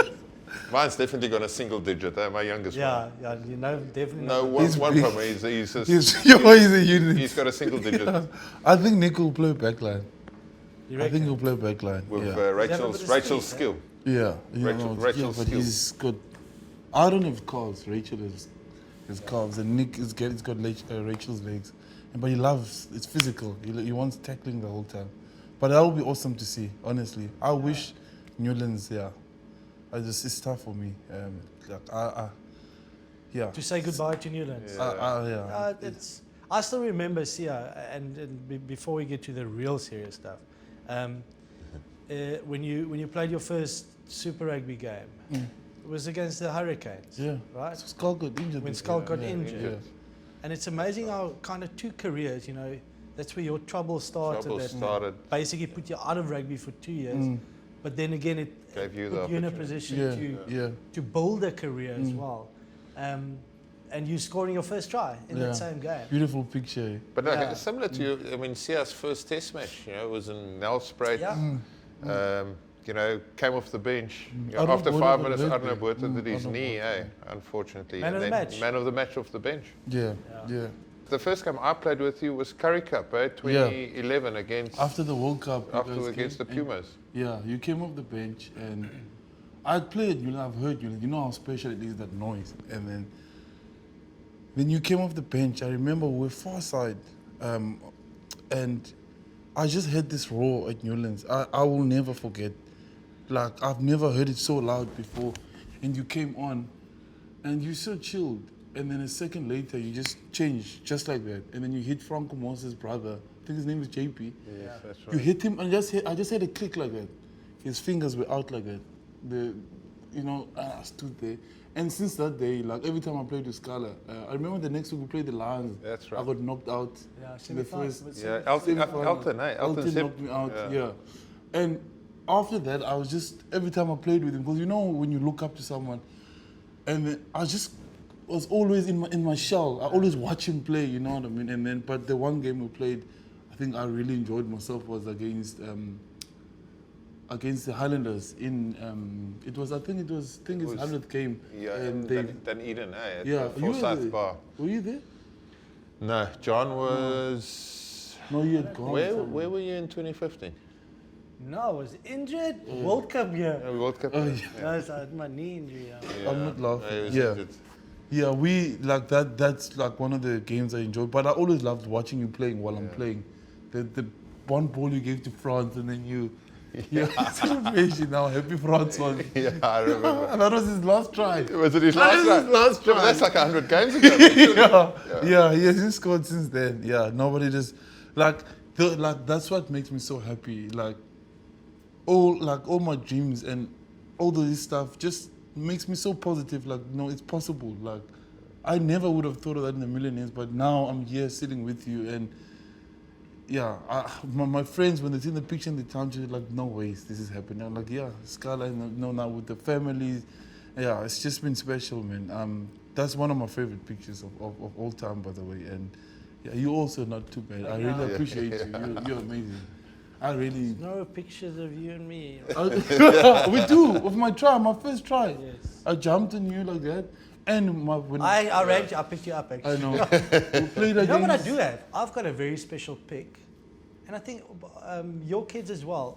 S3: Mine's definitely got a single digit, my youngest one.
S1: Yeah, you know, definitely.
S3: No,
S1: not.
S3: one
S2: He's
S3: one
S2: big.
S3: problem is he's
S2: He's a unit.
S3: he's got a single digit
S2: I think Nick will play backline.
S1: You
S2: I think
S1: reckon?
S2: he'll play backline.
S3: with
S2: Yeah.
S3: Rachel's
S1: bit of
S3: Rachel's
S1: speed,
S3: skill.
S2: Yeah,
S3: Rachel's
S2: but
S3: skill.
S2: he's got. I don't have calves. Rachel has calves, and Nick he's got Rachel's legs, but he loves it's physical. He wants tackling the whole time. But that would be awesome to see. Honestly, I wish Newlands. Yeah, it's tough for me. Yeah.
S1: To say goodbye to Newlands.
S2: Yeah.
S1: I still remember Siya, and before we get to the real serious stuff, when you played your first Super Rugby game, it was against the Hurricanes,
S2: Yeah.
S1: right?
S2: So Schalk got injured.
S1: When
S2: this
S1: Schalk
S2: year.
S1: got injured.
S2: Yeah.
S1: And it's amazing how kind of two careers, you know, that's where your trouble started.
S3: Trouble
S1: that
S3: started.
S1: basically put you out of rugby for 2 years. But then again, it
S3: Gave you the
S1: put you in a
S3: opportunity.
S1: position
S2: Yeah.
S1: to build a career as well. And you scoring your first try in
S2: Yeah.
S1: that same game.
S2: Beautiful picture.
S3: But no,
S1: Yeah.
S3: similar to you, I mean, Sia's first test match, you know, was in Nelspruit.
S1: Yeah.
S3: You know, came off the bench. You know,
S2: Arno
S3: after
S2: Botha
S3: 5
S2: got
S3: minutes,
S2: hurt
S3: Arno
S2: there.
S3: Botha did his
S2: Arno
S3: knee,
S2: Botha.
S3: unfortunately.
S1: Man
S3: And
S1: of the
S3: then
S1: match.
S3: Man of the match off the bench.
S2: Yeah.
S1: Yeah.
S2: Yeah.
S3: The first game I played with you was Curry Cup, 2011 against
S2: After the World Cup. you
S3: after
S2: guys
S3: against the
S2: came and-
S3: Pumas.
S2: Yeah, you came off the bench and I'd played, I've heard you know how special it is, that noise. And then when you came off the bench, I remember we were far side, and I just heard this roar at Newlands. I will never forget. Like, I've never heard it so loud before. And you came on and you so chilled. And then a second later, you just changed, just like that. And then you hit Franco Moses' brother. I think his name is JP.
S3: Yes, that's
S2: You hit him and I just had a click like that. His fingers were out like that. I stood there. And since that day, like every time I played with Scala, I remember the next week we played the Lions.
S3: That's right.
S2: I got knocked out
S1: Yeah,
S2: in the first.
S3: Yeah, Elton,
S2: Elton
S3: Elton's
S2: knocked me out, yeah. And after that, I was just, every time I played with him, because you know when you look up to someone, and then I just was always in my shell. I always watch him play, you know what I mean? And then, but the one game we played, I think I really enjoyed myself, was against the Highlanders in, I think it was his 100th game.
S3: Yeah,
S2: and
S3: then Eden, at
S2: yeah,
S3: the
S2: you were
S3: Forsyth
S2: there.
S3: Bar.
S2: Were you there?
S3: No, John was...
S2: No, you had gone.
S3: Where were you in 2015?
S1: No, I was injured. World Cup year.
S3: World Cup.
S2: Oh,
S3: yeah.
S2: yeah.
S1: No, I had my knee injury. Yeah.
S2: I'm not laughing.
S3: he was
S2: Yeah.
S3: injured.
S2: Yeah, we like that. That's like one of the games I enjoy. But I always loved watching you playing while I'm playing. The one ball you gave to France, and then you celebration now. Happy France one.
S3: Yeah, I remember.
S2: And that was his last try.
S3: Was it his
S2: That
S3: last
S2: is
S3: try?
S2: his last
S3: Yeah, but
S2: try.
S3: that's like 100 games ago.
S2: Yeah, he hasn't scored since then. Yeah, nobody just that's what makes me so happy. Like all my dreams and all this stuff just makes me so positive. Like, no, it's possible. Like, I never would have thought of that in a million years, but now I'm here sitting with you, and yeah, my friends, when they see the picture in the town, they're like, no ways this is happening. I'm like, yeah, Scala, now with the families. Yeah, it's just been special, man. That's one of my favorite pictures of all time, by the way. And yeah, you also not too bad. I really appreciate you. You're amazing. I really.
S1: No pictures of you and me.
S2: We do, of my try, my first try.
S1: Yes.
S2: I jumped on you like that. And
S1: I picked you up actually.
S2: I know. We played
S1: You know what I
S2: against.
S1: do have? I've got a very special pick, and I think your kids as well.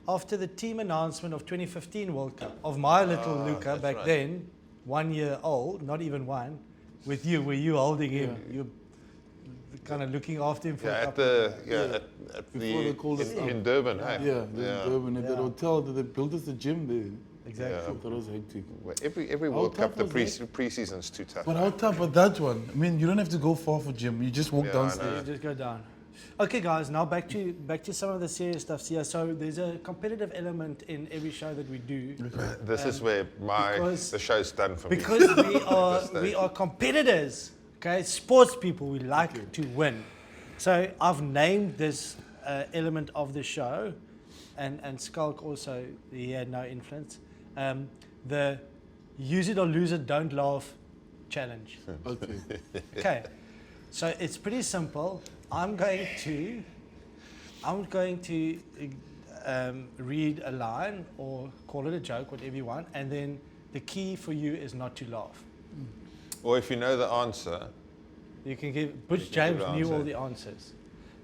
S1: After the team announcement of 2015 World Cup of my little Luca
S3: that's
S1: back
S3: right.
S1: then, 1 year old, not even one, with you, were you holding him? You kind of looking after him for a couple of days.
S2: Before they called us up.
S3: in Durban, hey?
S2: Yeah, in Durban, at that hotel that they built us a gym there.
S1: exactly.
S3: Yeah.
S2: That was hectic.
S3: Well, every
S2: How
S3: World Cup,
S2: tough
S3: the
S2: was it?
S3: pre-season's too tough.
S2: But how tough was that one? I mean, you don't have to go far for gym. You just walk
S3: Yeah, I
S2: downstairs.
S3: know.
S1: You just go down. Okay, guys. Now back to some of the serious stuff here. So there's a competitive element in every show that we do
S3: This is where the show's done for me.
S1: because we
S3: stage.
S1: are competitors. Okay, sports people. We like to win. So I've named this element of the show, and Schalk also, he had no influence. The use it or lose it, don't laugh challenge.
S2: Okay.
S1: Okay, so it's pretty simple. I'm going to read a line or call it a joke, whatever you want, and then the key for you is not to laugh.
S3: Or if you know the answer,
S1: You can give. Butch
S3: You can
S1: James
S3: give the
S1: knew all
S3: answer.
S1: the answers,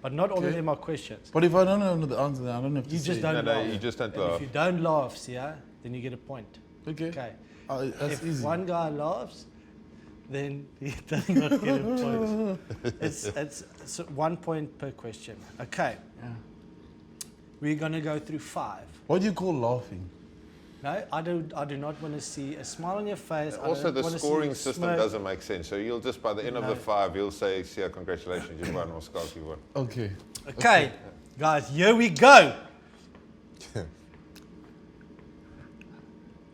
S1: but not all of
S2: Okay.
S1: them are questions.
S2: But if I don't know the answer, then I don't have to
S1: You
S2: say
S1: just
S2: it.
S1: don't
S3: no,
S1: laugh.
S3: you just don't
S1: And
S3: laugh.
S1: if you don't laugh, Siya, then you get a point.
S2: Okay.
S1: Okay.
S2: That's
S1: If
S2: easy.
S1: one guy laughs, then he does not get a point. It's 1 point per question. Okay.
S2: Yeah.
S1: We're gonna go through 5.
S2: What do you call laughing?
S1: No, I do not want to see a smile on your face. I
S3: Also,
S1: don't
S3: the
S1: wanna see
S3: scoring
S1: a
S3: system
S1: smirk.
S3: doesn't make sense. So you'll just, by the end of the 5, you'll say, Siya, congratulations, you won, or Schalk, you won.
S2: Okay.
S1: Okay, guys, here we go.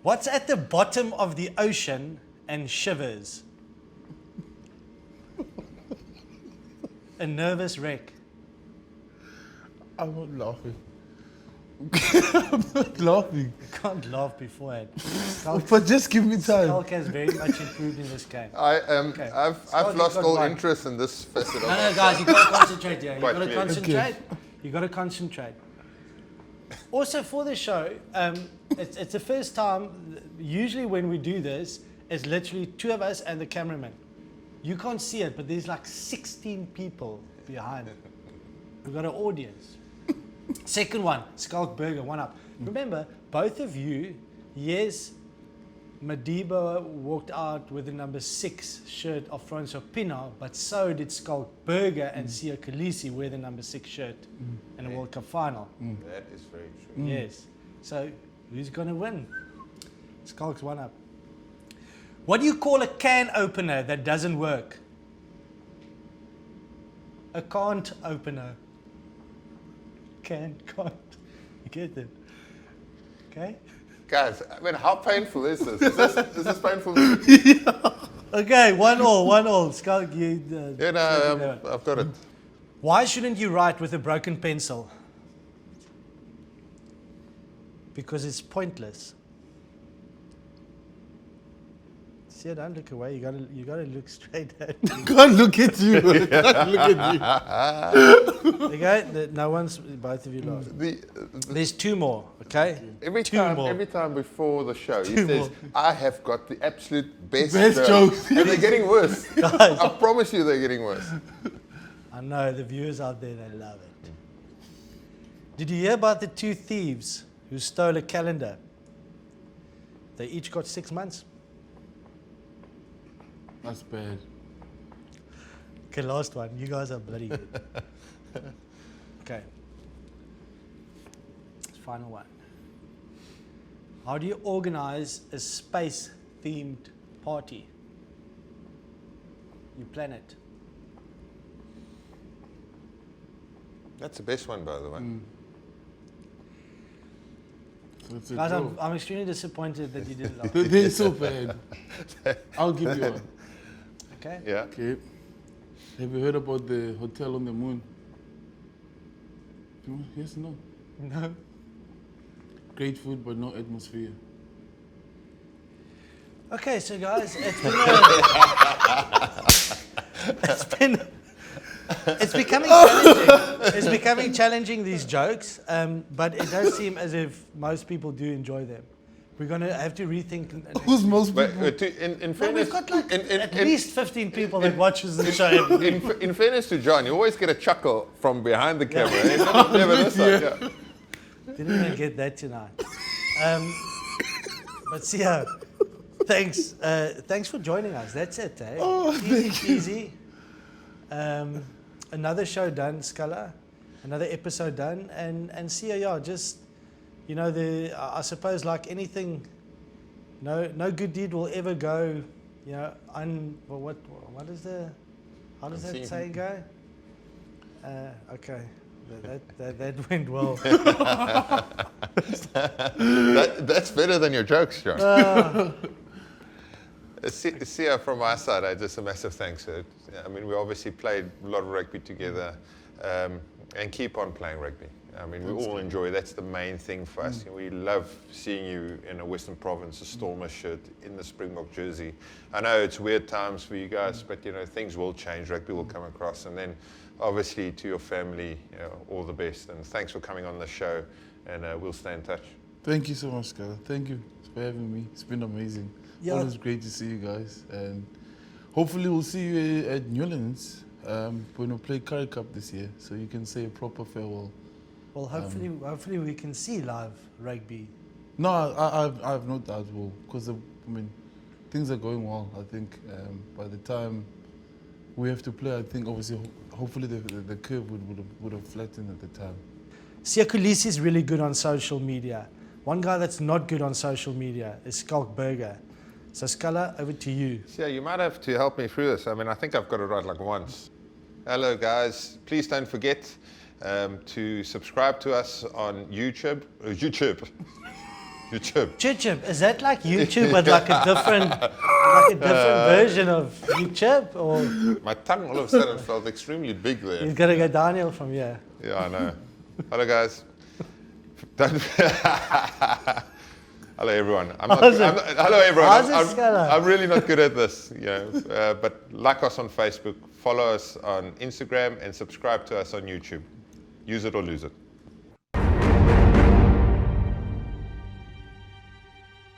S1: What's at the bottom of the ocean and shivers? A nervous wreck.
S2: I'm not laughing. I'm not laughing.
S1: You can't laugh beforehand. Schalk
S2: But just give me time.
S1: has very much improved in this game.
S3: Okay. I've
S1: Schalk,
S3: lost
S1: you've got
S3: all
S1: one.
S3: interest in this facet of
S1: No, guys, you've got to concentrate here. You've
S3: Quite
S1: got to
S3: clearly.
S1: concentrate. You've got to concentrate. Also, for the show, it's the first time, usually when we do this, it's literally 2 of us and the cameraman. You can't see it, but there's like 16 people behind it. We've got an audience. Second one, Schalk Burger, 1 up. Remember, both of you, yes, Madiba walked out with the number 6 shirt of Francois Pienaar, but so did Schalk Burger and Siya Kolisi wear the number 6 shirt in a World Cup final.
S3: That is very true.
S1: Yes. So who's going to win? Schalk's 1 up. What do you call a can opener that doesn't work? A can't opener. Can't. You get it? Okay?
S3: Guys, I mean, how painful is this? Is this painful?
S1: Okay, 1-1. Schalk, you...
S3: Yeah, no, I've got it.
S1: Why shouldn't you write with a broken pencil? Because it's pointless. See, don't look away. You gotta look straight at me.
S2: Can't look at you. Can't look at you.
S1: Okay, no one's. Both of you lost. There's 2 more. Okay.
S3: Every
S1: Two
S3: time,
S1: more.
S3: every time before the show, he
S1: Two
S3: says,
S1: more.
S3: "I have got the absolute best
S2: Best jokes."
S3: and they're getting worse.
S1: Guys.
S3: I promise you, they're getting worse.
S1: I know the viewers out there, they love it. Did you hear about the 2 thieves who stole a calendar? They each got 6 months.
S2: That's bad.
S1: Okay, last one. You guys are bloody good. Okay. Final one. How do you organize a space-themed party? You plan it.
S3: That's the best one, by the way.
S2: So it's a
S1: Guys,
S2: draw.
S1: I'm extremely disappointed that you didn't laugh.
S2: They're so bad. I'll give you one.
S1: Okay?
S3: Yeah.
S2: Okay. Have you heard about the hotel on the moon? No? Yes, no.
S1: No.
S2: Great food, but no atmosphere.
S1: Okay, so guys, it's becoming challenging. It's becoming challenging, these jokes, but it does seem as if most people do enjoy them. We're going to have to rethink.
S2: Who's most
S3: But
S2: people?
S3: in
S1: No,
S3: fairness,
S1: we've got like
S3: in-
S1: at
S3: in-
S1: least 15 people that watches the show.
S3: in fairness to John, you always get a chuckle from behind the camera. eh? Never this side, yeah.
S1: Didn't even get that tonight. But Siya, thanks. Thanks for joining us. That's it, eh? Easy. Another show done, Scalla. Another episode done, and Siya, yeah, just, you know, I suppose like anything no good deed will ever go, you know, what is the, how does that
S3: Unseen.
S1: saying go? Okay, that went well.
S3: That's better than your jokes, John. Siya, from my side, just a massive thanks. I mean, we obviously played a lot of rugby together, and keep on playing rugby. I mean, we all enjoy. That's the main thing for us. We love seeing you in a Western Province, a Stormers shirt, in the Springbok jersey. I know it's weird times for you guys, but you know things will change. Rugby will come across, and then obviously to your family, you know, all the best. And thanks for coming on the show, and we'll stay in touch.
S2: Thank you so much, Scalla. Thank you for having me. It's been amazing.
S1: Yeah.
S2: Always great to see you guys, and hopefully we'll see you at New Orleans when we play Currie Cup this year, so you can say a proper farewell.
S1: Well, hopefully we can see live rugby.
S2: No, I have no doubt we'll, because I mean, things are going well. I think by the time we have to play, I think obviously, hopefully the curve would have flattened at the time.
S1: Siya Kolisi is really good on social media. One guy that's not good on social media is Schalk Burger. So Scalla, over to you.
S3: Yeah, you might have to help me through this. I mean, I think I've got it right like once. Hello, guys. Please don't forget to subscribe to us on YouTube. YouTube.
S1: YouTube, is that like YouTube but like a different version of YouTube? Or
S3: My tongue all of a sudden felt extremely big there.
S1: he's got to go downhill from here?
S3: Yeah, I know. Hello, guys. Don't Hello, everyone. Hello, everyone.
S1: How's it, Scalla?
S3: I'm really not good at this, you know. But like us on Facebook, follow us on Instagram, and subscribe to us on YouTube. Use it or lose it.